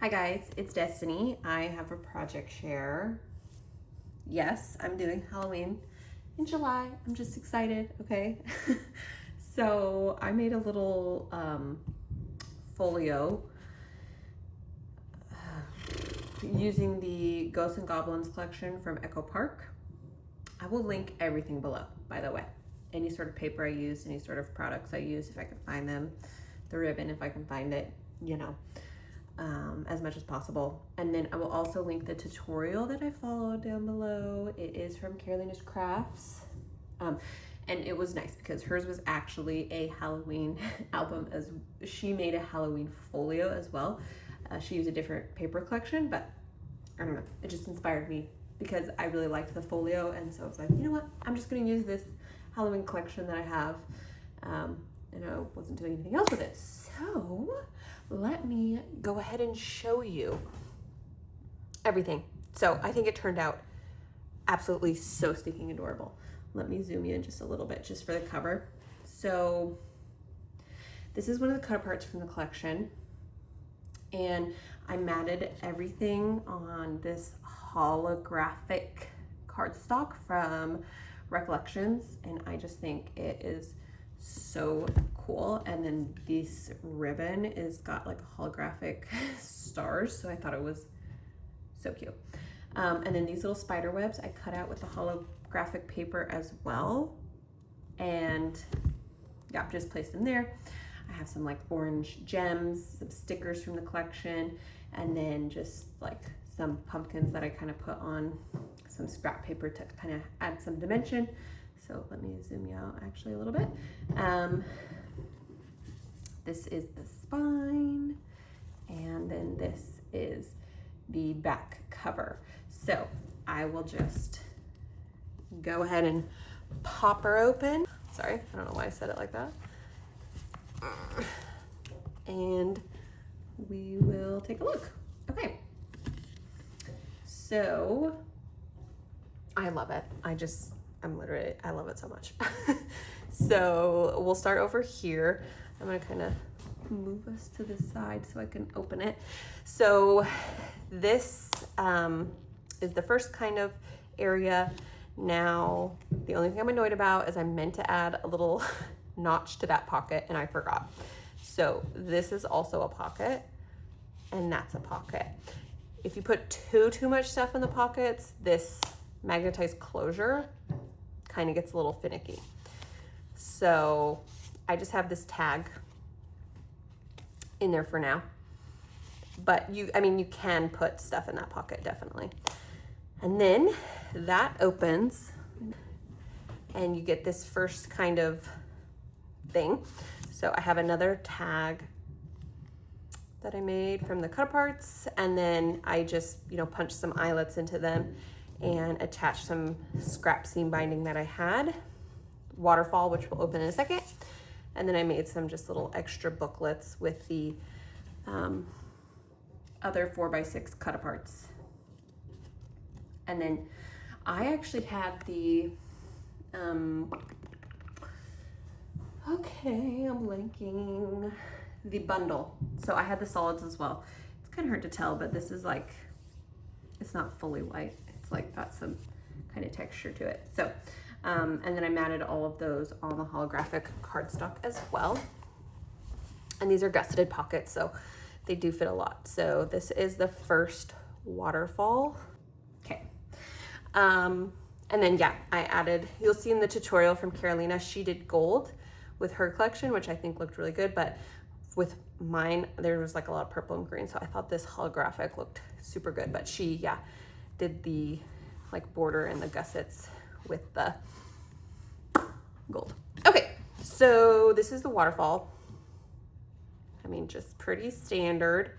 Hi guys, it's Destiny. I have a project share. Yes, I'm doing Halloween in July. I'm just excited, okay? So I made a little folio using the Ghosts and Goblins collection from Echo Park. I will link everything below, by the way. Any sort of paper I use, any sort of products I use, if I can find them, the ribbon, if I can find it, you know. As much as possible. And then I will also link the tutorial that I followed down below. It is from Karolina's Crafts. And it was nice because hers was actually a Halloween album, as she made a Halloween folio as well. She used a different paper collection, but I don't know, it just inspired me because I really liked the folio. And so I was like, you know what, I'm just gonna use this Halloween collection that I have. And I wasn't doing anything else with it. So let me go ahead and show you everything. So I think it turned out absolutely so stinking adorable. Let me zoom in just a little bit just for the cover. So this is one of the cut parts from the collection. And I matted everything on this holographic cardstock from Recollections. And I just think it is so cool. And then this ribbon is got like holographic stars, so I thought it was so cute. And then these little spider webs I cut out with the holographic paper as well, and yeah, just placed them there. I have some like orange gems, some stickers from the collection, and then just like some pumpkins that I kind of put on some scrap paper to kind of add some dimension. So let me zoom you out actually a little bit. This is the spine, and then this is the back cover. So I will just go ahead and pop her open. Sorry, I don't know why I said it like that. And we will take a look. Okay. So I love it. I love it so much. So we'll start over here. I'm gonna kind of move us to the side so I can open it. So this is the first kind of area. Now, the only thing I'm annoyed about is I meant to add a little notch to that pocket and I forgot. So this is also a pocket, and that's a pocket. If you put too much stuff in the pockets, this magnetized closure kind of gets a little finicky. So I just have this tag in there for now. But you can put stuff in that pocket, definitely. And then that opens and you get this first kind of thing. So I have another tag that I made from the cut parts, and then I just, punched some eyelets into them and attached some scrap seam binding that I had, waterfall, which we'll open in a second. And then I made some just little extra booklets with the other 4x6 cut aparts. And then I actually had the, okay, I'm blanking, the bundle. So I had the solids as well. It's kind of hard to tell, but this is like, it's not fully white. It's like got some kind of texture to it. So, and then I matted all of those on the holographic cardstock as well. And these are gusseted pockets, so they do fit a lot. So this is the first waterfall. Okay. And then, yeah, I added, you'll see in the tutorial from Karolina, she did gold with her collection, which I think looked really good. But with mine, there was like a lot of purple and green. So I thought this holographic looked super good. But she, yeah, did the like border and the gussets with the gold. Okay, so this is the waterfall. Just pretty standard.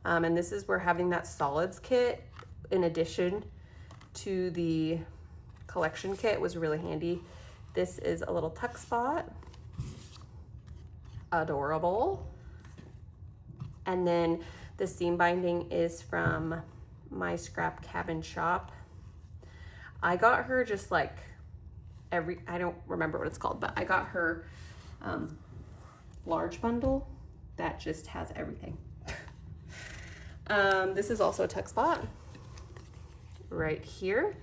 And this is where having that solids kit in addition to the collection kit was really handy. This is a little tuck spot. Adorable. And then the seam binding is from my scrap cabin shop. I got her just like I don't remember what it's called, but I got her large bundle that just has everything. This is also a tuck spot right here.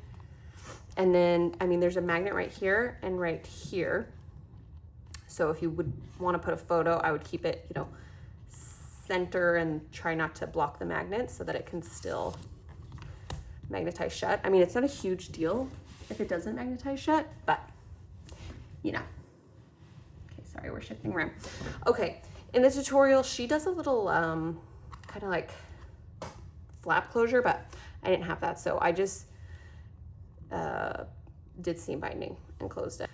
And then, I mean, there's a magnet right here and right here. So if you would want to put a photo, I would keep it, you know, center and try not to block the magnet so that it can still magnetize shut. I mean, it's not a huge deal if it doesn't magnetize shut, but you know. Okay, sorry, we're shifting around. Okay, in the tutorial, she does a little kind of like flap closure, but I didn't have that, so I just did seam binding and closed it.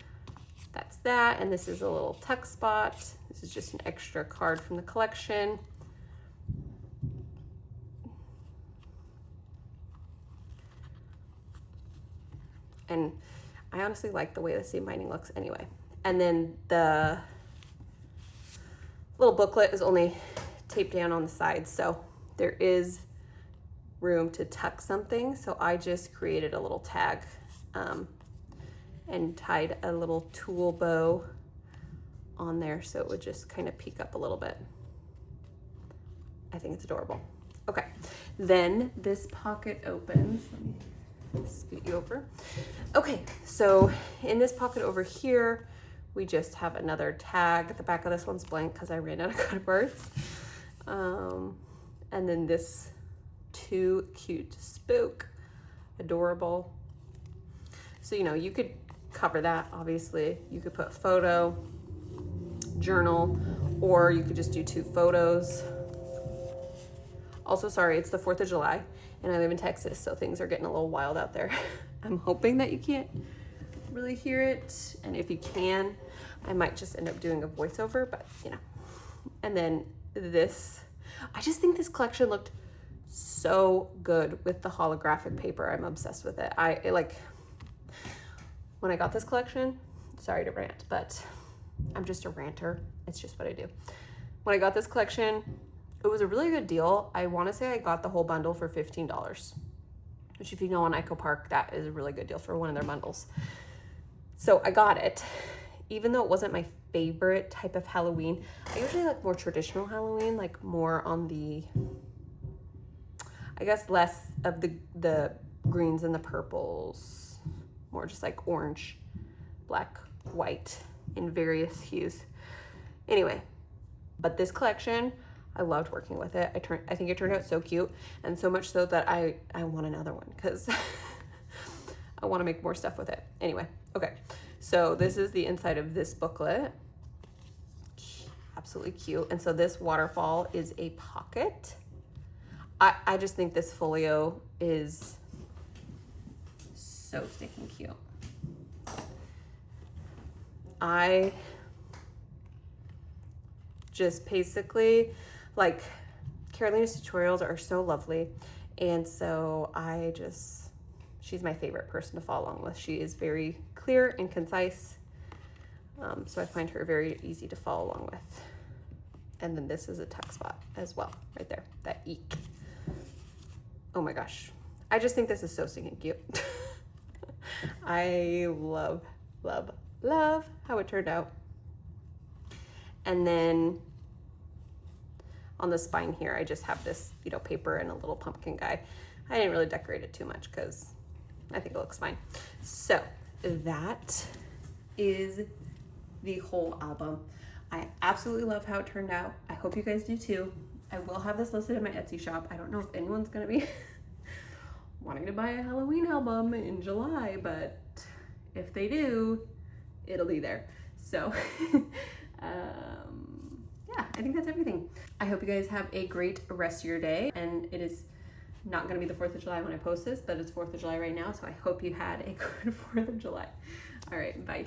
That's that, and this is a little tuck spot. This is just an extra card from the collection. And I honestly like the way the seam binding looks anyway. And then the little booklet is only taped down on the sides, so there is room to tuck something. So I just created a little tag and tied a little tool bow on there so it would just kind of peek up a little bit. I think it's adorable. Okay, then this pocket opens. Let me scoot you over. Okay, so in this pocket over here, we just have another tag. The back of this one's blank because I ran out of cut parts. And then this too cute spook, adorable. So, you know, you could cover that, obviously. You could put photo, journal, or you could just do 2 photos. Also, sorry, it's the 4th of July and I live in Texas, so things are getting a little wild out there. I'm hoping that you can't really hear it. And if you can, I might just end up doing a voiceover, but you know. And then this, I just think this collection looked so good with the holographic paper. I'm obsessed with it. When I got this collection, sorry to rant, but I'm just a ranter. It's just what I do. When I got this collection, it was a really good deal. I want to say I got the whole bundle for $15, which if you know on EcoPark, that is a really good deal for one of their bundles. So I got it, even though it wasn't my favorite type of Halloween. I usually like more traditional Halloween, like more on the, I guess less of the greens and the purples, more just like orange, black, white in various hues. Anyway, but this collection, I loved working with it. I think it turned out so cute, and so much so that I want another one because I want to make more stuff with it. Anyway, okay. So this is the inside of this booklet. Absolutely cute. And so this waterfall is a pocket. I just think this folio is so stinking cute. I just basically, like, Karolina's tutorials are so lovely, and so she's my favorite person to follow along with. She is very clear and concise, so I find her very easy to follow along with. And then this is a tuck spot as well, right there, that eek. Oh my gosh, I just think this is so stinking cute. I love, love, love how it turned out. And then on the spine here, I just have this, you know, paper and a little pumpkin guy. I didn't really decorate it too much because I think it looks fine. So that is the whole album. I absolutely love how it turned out. I hope you guys do too. I will have this listed in my Etsy shop. I don't know if anyone's gonna be wanting to buy a Halloween album in July, but if they do, it'll be there. So yeah, I think that's everything. I hope you guys have a great rest of your day, and it is not gonna be the 4th of July when I post this, but it's 4th of July right now, so I hope you had a good 4th of July. All right, bye.